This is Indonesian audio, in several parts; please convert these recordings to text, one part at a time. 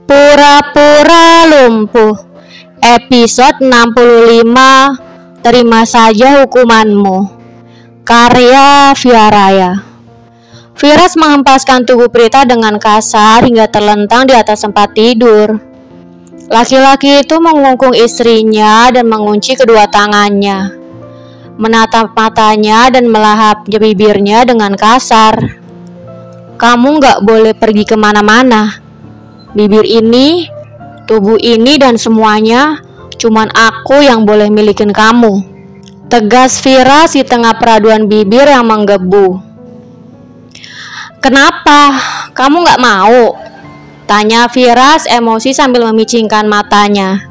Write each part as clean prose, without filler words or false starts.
Pura-pura lumpuh. Episode 65. Terima saja hukumanmu. Karya Viaraya. Firas menghempaskan tubuh Prita dengan kasar hingga terlentang di atas tempat tidur. Laki-laki itu mengungkung istrinya dan mengunci kedua tangannya, menatap matanya dan melahap bibirnya dengan kasar. Kamu gak boleh pergi kemana-mana. Bibir ini, tubuh ini dan semuanya cuman aku yang boleh milikin kamu. Tegas Firas di tengah peraduan bibir yang menggebu. Kenapa? Kamu gak mau? Tanya Firas emosi sambil memicingkan matanya.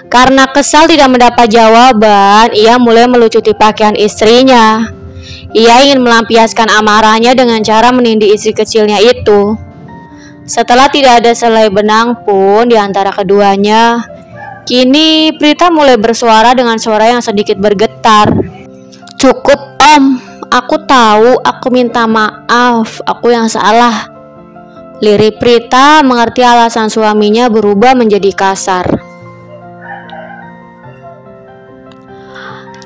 Karena kesal tidak mendapat jawaban, ia mulai melucuti pakaian istrinya. Ia ingin melampiaskan amarahnya dengan cara menindih istri kecilnya itu. Setelah tidak ada selai benang pun di antara keduanya, kini Prita mulai bersuara dengan suara yang sedikit bergetar. Cukup Om, aku tahu, aku minta maaf, aku yang salah. Lirik Prita mengerti alasan suaminya berubah menjadi kasar.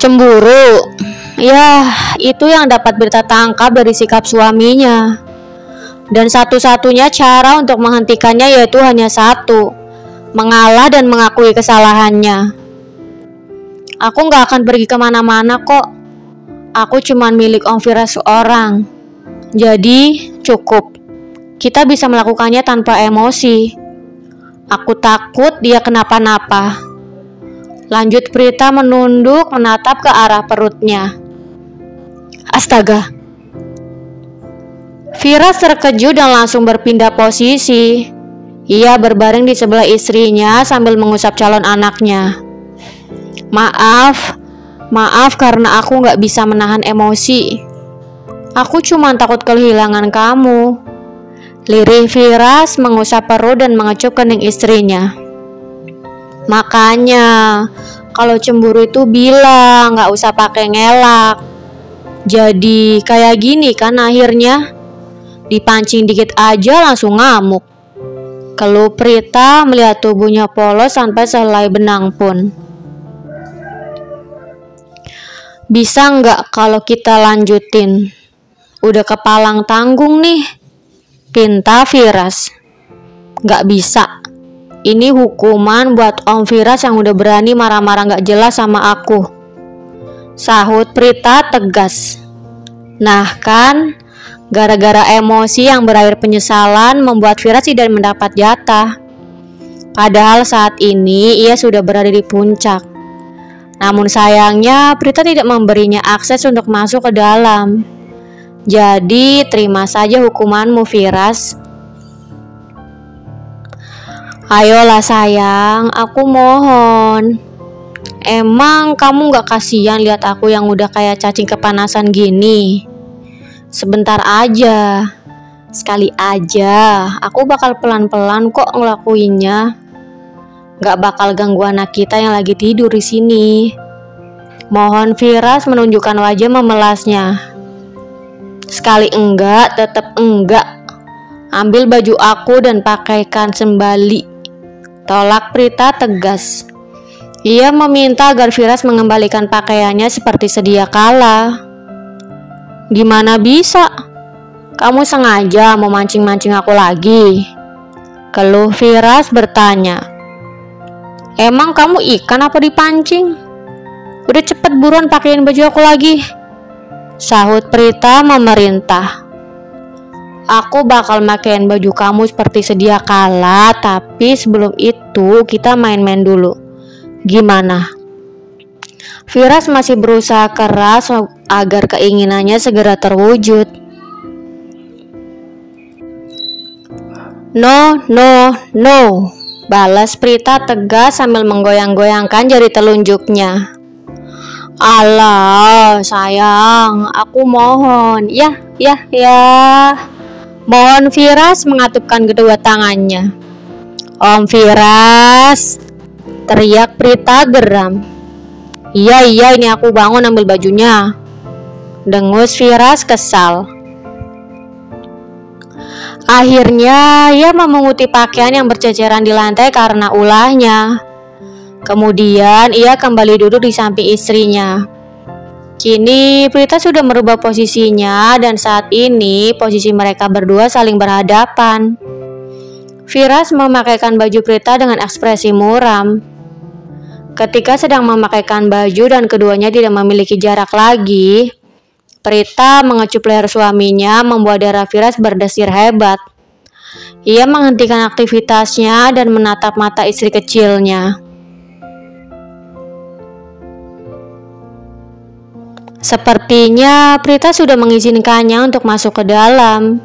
Cemburu, ya itu yang dapat Prita tangkap dari sikap suaminya. Dan satu-satunya cara untuk menghentikannya yaitu hanya satu, mengalah dan mengakui kesalahannya. Aku gak akan pergi kemana-mana kok. Aku cuma milik Om Firas seorang. Jadi cukup. Kita bisa melakukannya tanpa emosi. Aku takut dia kenapa-napa. Lanjut Prita menunduk menatap ke arah perutnya. Astaga. Firas terkejut dan langsung berpindah posisi. Ia berbaring di sebelah istrinya sambil mengusap calon anaknya. Maaf karena aku gak bisa menahan emosi. Aku cuma takut kehilangan kamu. Lirih Firas mengusap perut dan mengecup kening istrinya. Makanya, kalau cemburu itu bilang, gak usah pakai ngelak. Jadi kayak gini kan akhirnya. Dipancing dikit aja langsung ngamuk. Keluh Prita melihat tubuhnya polos sampai selai benang pun. Bisa nggak kalau kita lanjutin? Udah kepalang tanggung nih, pinta Firas. Nggak bisa. Ini hukuman buat Om Firas yang udah berani marah-marah nggak jelas sama aku. Sahut Prita tegas. Nah kan, gara-gara emosi yang berakhir penyesalan membuat Firas tidak mendapat jatah. Padahal saat ini ia sudah berada di puncak. Namun sayangnya Prita tidak memberinya akses untuk masuk ke dalam. Jadi terima saja hukumanmu Firas. Ayolah sayang, aku mohon. Emang kamu gak kasihan lihat aku yang udah kayak cacing kepanasan gini? Sebentar aja, sekali aja, aku bakal pelan-pelan kok ngelakuinnya. Gak bakal ganggu anak kita yang lagi tidur di sini. Mohon Firas menunjukkan wajah memelasnya. Sekali enggak, tetap enggak. Ambil baju aku dan pakaikan kembali. Tolak Prita tegas. Ia meminta agar Firas mengembalikan pakaiannya seperti sedia kala. Gimana bisa? Kamu sengaja mau mancing-mancing aku lagi? Keluh Firas bertanya. Emang kamu ikan apa dipancing? Udah cepet buruan pakein baju aku lagi. Sahut Prita memerintah. Aku bakal makein baju kamu seperti sedia kala, tapi sebelum itu kita main-main dulu. Gimana? Firas masih berusaha keras agar keinginannya segera terwujud. No, balas Prita tegas sambil menggoyang-goyangkan jari telunjuknya. Alah, sayang, aku mohon. Ya. Mohon Firas mengatupkan kedua tangannya. Om Firas, teriak Prita geram. Iya, ini aku bangun ambil bajunya. Dengus Firas kesal. Akhirnya ia memunguti pakaian yang berceceran di lantai karena ulahnya. Kemudian ia kembali duduk di samping istrinya. Kini Prita sudah merubah posisinya dan saat ini posisi mereka berdua saling berhadapan. Firas memakaikan baju Prita dengan ekspresi muram. Ketika sedang memakaikan baju dan keduanya tidak memiliki jarak lagi, Prita mengecup leher suaminya membuat darah Firas berdesir hebat. Ia menghentikan aktivitasnya dan menatap mata istri kecilnya. Sepertinya Prita sudah mengizinkannya untuk masuk ke dalam.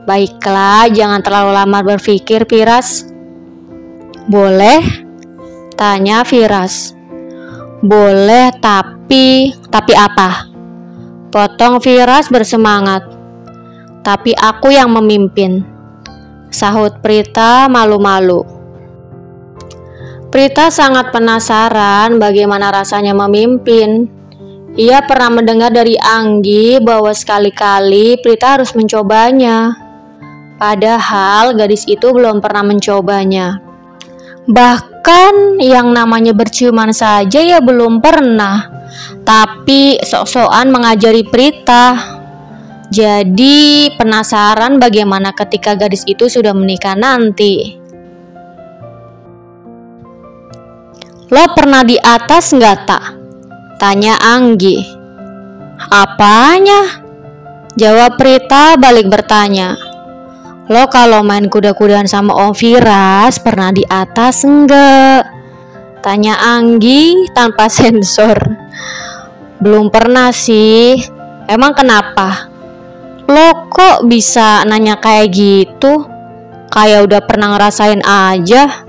Baiklah, jangan terlalu lama berpikir, Firas. Boleh? Tanya Firas. Boleh, tapi apa? Potong Firas bersemangat. Tapi aku yang memimpin, sahut Prita malu-malu. Prita sangat penasaran bagaimana rasanya memimpin. Ia pernah mendengar dari Anggi bahwa sekali-kali Prita harus mencobanya. Padahal gadis itu belum pernah mencobanya. Bahkan yang namanya berciuman saja ia belum pernah. Tapi sok-sokan mengajari Prita. Jadi penasaran bagaimana ketika gadis itu sudah menikah nanti. Lo pernah di atas nggak, tak? Tanya Anggi. Apanya? Jawab Prita balik bertanya. Lo kalau main kuda-kudaan sama Om Firas pernah di atas enggak? Tanya Anggi tanpa sensor. Belum pernah sih. Emang kenapa? Lo kok bisa nanya kayak gitu? Kayak udah pernah ngerasain aja,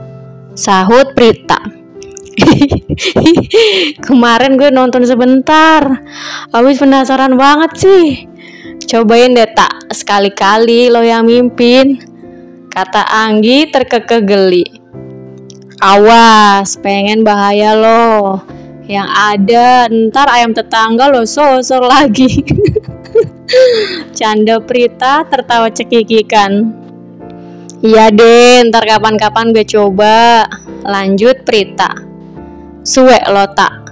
sahut Prita. Kemarin gue nonton sebentar, habis penasaran banget sih. Cobain deh, tak, sekali-kali lo yang mimpin, kata Anggi terkekeh geli. Awas, pengen bahaya lo. Yang ada ntar ayam tetangga lo sosor lagi. Canda Prita tertawa cekikikan. Iya deh, ntar kapan-kapan gue coba, lanjut Prita. Suwe lo, tak?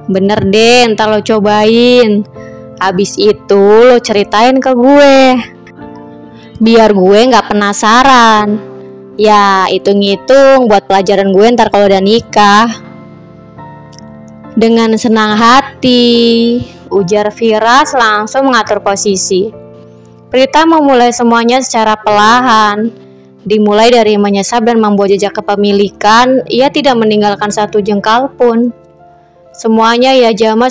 Bener deh, ntar lo cobain. Abis itu lo ceritain ke gue, biar gue gak penasaran. Ya, hitung-hitung buat pelajaran gue ntar kalau udah nikah. Dengan senang hati, ujar Firas langsung mengatur posisi. Prita memulai semuanya secara perlahan. Dimulai dari menyesap dan membuat jejak kepemilikan, ia tidak meninggalkan satu jengkal pun. Semuanya ia jamah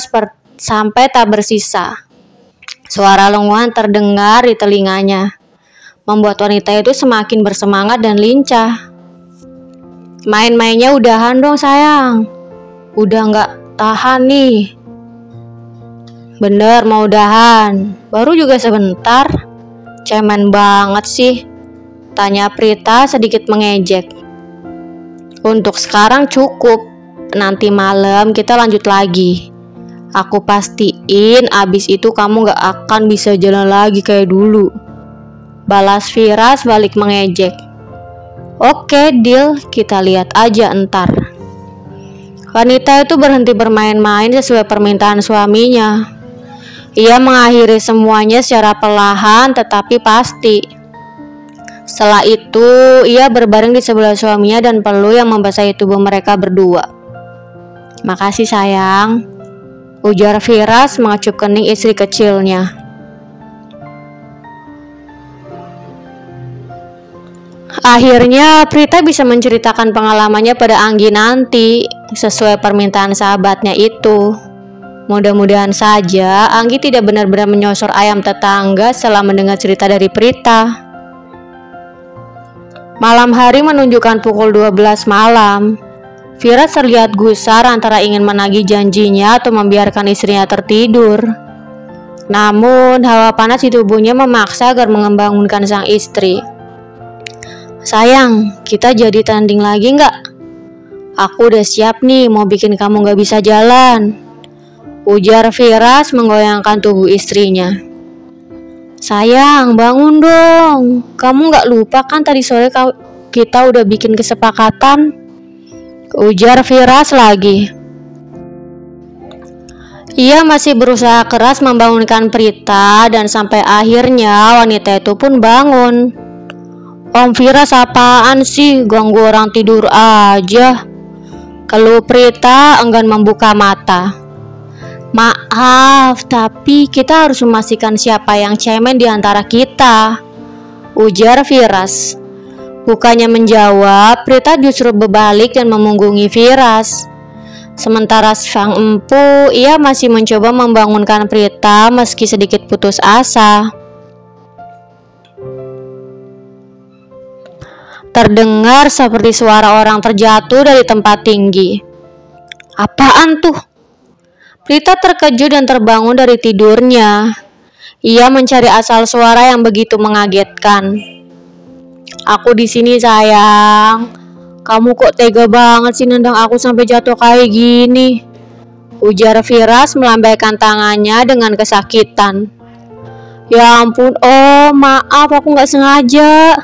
sampai tak bersisa. Suara lenguhan terdengar di telinganya, membuat wanita itu semakin bersemangat dan lincah. Main-mainnya udahan dong sayang, udah gak tahan nih. Bener mau udahan, baru juga sebentar. Cemen banget sih, tanya Prita sedikit mengejek. Untuk sekarang cukup, nanti malam kita lanjut lagi. Aku pastiin abis itu kamu gak akan bisa jalan lagi kayak dulu, balas Firas balik mengejek. Oke, deal, kita lihat aja entar. Wanita itu berhenti bermain-main sesuai permintaan suaminya. Ia mengakhiri semuanya secara perlahan tetapi pasti. Setelah itu, ia berbaring di sebelah suaminya dan peluk yang membasahi tubuh mereka berdua. Makasih sayang, ujar Firas mengecup kening istri kecilnya. Akhirnya Prita bisa menceritakan pengalamannya pada Anggi nanti sesuai permintaan sahabatnya itu. Mudah-mudahan saja Anggi tidak benar-benar menyosor ayam tetangga setelah mendengar cerita dari Prita. Malam hari menunjukkan pukul 12 malam. Firas terlihat gusar antara ingin menagih janjinya atau membiarkan istrinya tertidur. Namun hawa panas di tubuhnya memaksa agar membangunkan sang istri. Sayang, kita jadi tanding lagi nggak? Aku udah siap nih, mau bikin kamu nggak bisa jalan, ujar Firas menggoyangkan tubuh istrinya. Sayang, bangun dong. Kamu gak lupa kan tadi sore kita udah bikin kesepakatan? Ujar Firas lagi. Ia masih berusaha keras membangunkan Prita dan sampai akhirnya wanita itu pun bangun. Om Firas, apaan sih, ganggu orang tidur aja? Keluh Prita enggan membuka mata. Maaf, tapi kita harus memastikan siapa yang cemen di antara kita, ujar Firas. Bukannya menjawab, Prita justru berbalik dan memunggungi Firas. Sementara sang empu, ia masih mencoba membangunkan Prita meski sedikit putus asa. Terdengar seperti suara orang terjatuh dari tempat tinggi. Apaan tuh? Prita terkejut dan terbangun dari tidurnya. Ia mencari asal suara yang begitu mengagetkan. Aku di sini, sayang. Kamu kok tega banget sih nendang aku sampai jatuh kayak gini? Ujar Firas melambaikan tangannya dengan kesakitan. Ya ampun, oh maaf, aku gak sengaja.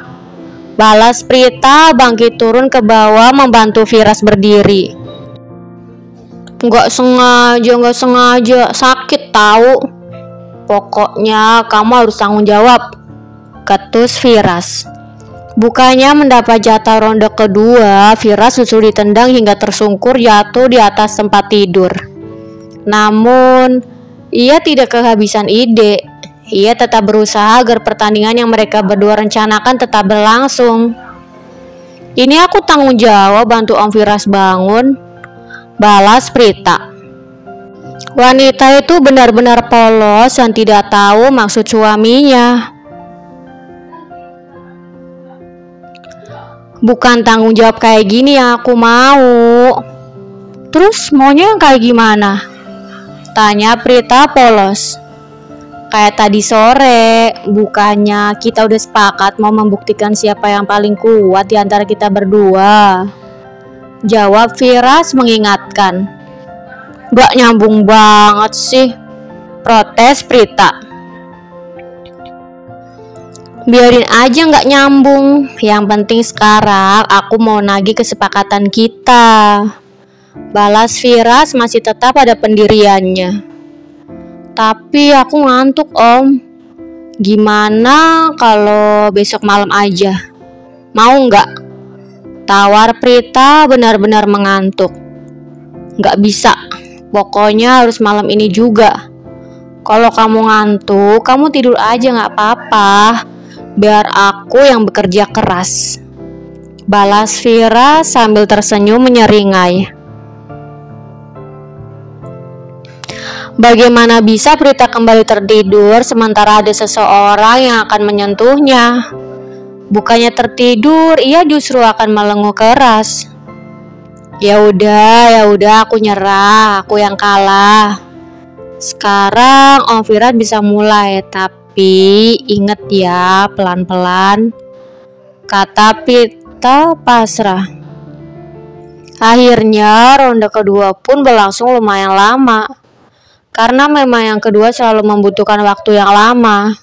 Balas Prita bangkit turun ke bawah membantu Firas berdiri. Gak sengaja, sakit tahu. Pokoknya kamu harus tanggung jawab, ketus Firas. Bukannya mendapat jatah ronde kedua, Firas susul ditendang hingga tersungkur jatuh di atas tempat tidur. Namun, ia tidak kehabisan ide. Ia tetap berusaha agar pertandingan yang mereka berdua rencanakan tetap berlangsung. Ini aku tanggung jawab bantu Om Firas bangun, balas Prita. Wanita itu benar-benar polos dan tidak tahu maksud suaminya. Bukan tanggung jawab kayak gini yang aku mau. Terus maunya yang kayak gimana? Tanya Prita polos. Kayak tadi sore, bukannya kita udah sepakat mau membuktikan siapa yang paling kuat di antara kita berdua? Jawab Firas mengingatkan. Gak nyambung banget sih, protes Prita. Biarin aja gak nyambung. Yang penting sekarang aku mau nagih kesepakatan kita, balas Firas masih tetap pada pendiriannya. Tapi aku ngantuk, Om. Gimana kalau besok malam aja? Mau gak? Tawar Prita benar-benar mengantuk. Gak bisa, pokoknya harus malam ini juga. Kalau kamu ngantuk, kamu tidur aja gak apa-apa. Biar aku yang bekerja keras, balas Firas sambil tersenyum menyeringai. Bagaimana bisa Prita kembali tertidur sementara ada seseorang yang akan menyentuhnya? Bukannya tertidur, ia justru akan melenguk keras. Ya udah, aku nyerah, aku yang kalah. Sekarang Om Firas bisa mulai, tapi inget ya, pelan-pelan, kata Prita pasrah. Akhirnya ronde kedua pun berlangsung lumayan lama, karena memang yang kedua selalu membutuhkan waktu yang lama.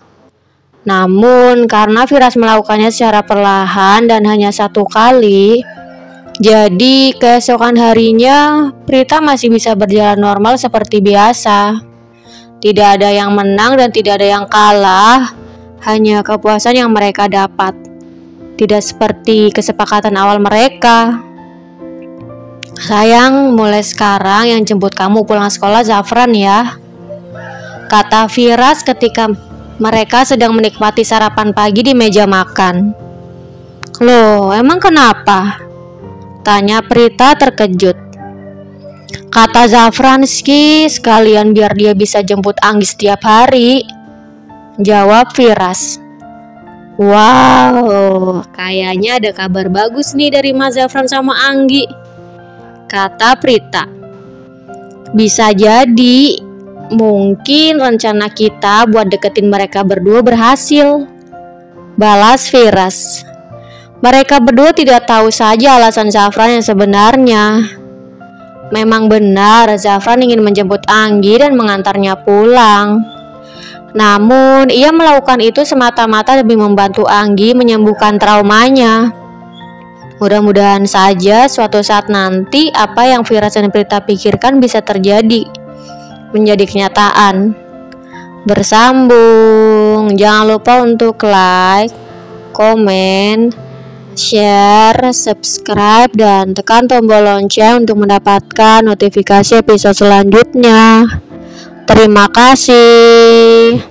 Namun karena Firas melakukannya secara perlahan dan hanya satu kali, jadi keesokan harinya Prita masih bisa berjalan normal seperti biasa. Tidak ada yang menang dan tidak ada yang kalah, hanya kepuasan yang mereka dapat. Tidak seperti kesepakatan awal mereka. Sayang, mulai sekarang yang jemput kamu pulang sekolah Zafran ya, kata Firas ketika mereka sedang menikmati sarapan pagi di meja makan. Loh, emang kenapa? Tanya Prita terkejut. Kata Zafran sekalian biar dia bisa jemput Anggi setiap hari, jawab Firas. Wow, kayaknya ada kabar bagus nih dari Mas Zafran sama Anggi, kata Prita. Bisa jadi, mungkin rencana kita buat deketin mereka berdua berhasil, balas Firas. Mereka berdua tidak tahu saja alasan Zafran yang sebenarnya. Memang benar Zafran ingin menjemput Anggi dan mengantarnya pulang. Namun, ia melakukan itu semata-mata demi membantu Anggi menyembuhkan traumanya. Mudah-mudahan saja suatu saat nanti apa yang Vira dan Prita pikirkan bisa terjadi, menjadi kenyataan. Bersambung. Jangan lupa untuk like, komen, share, subscribe, dan tekan tombol lonceng untuk mendapatkan notifikasi episode selanjutnya. Terima kasih.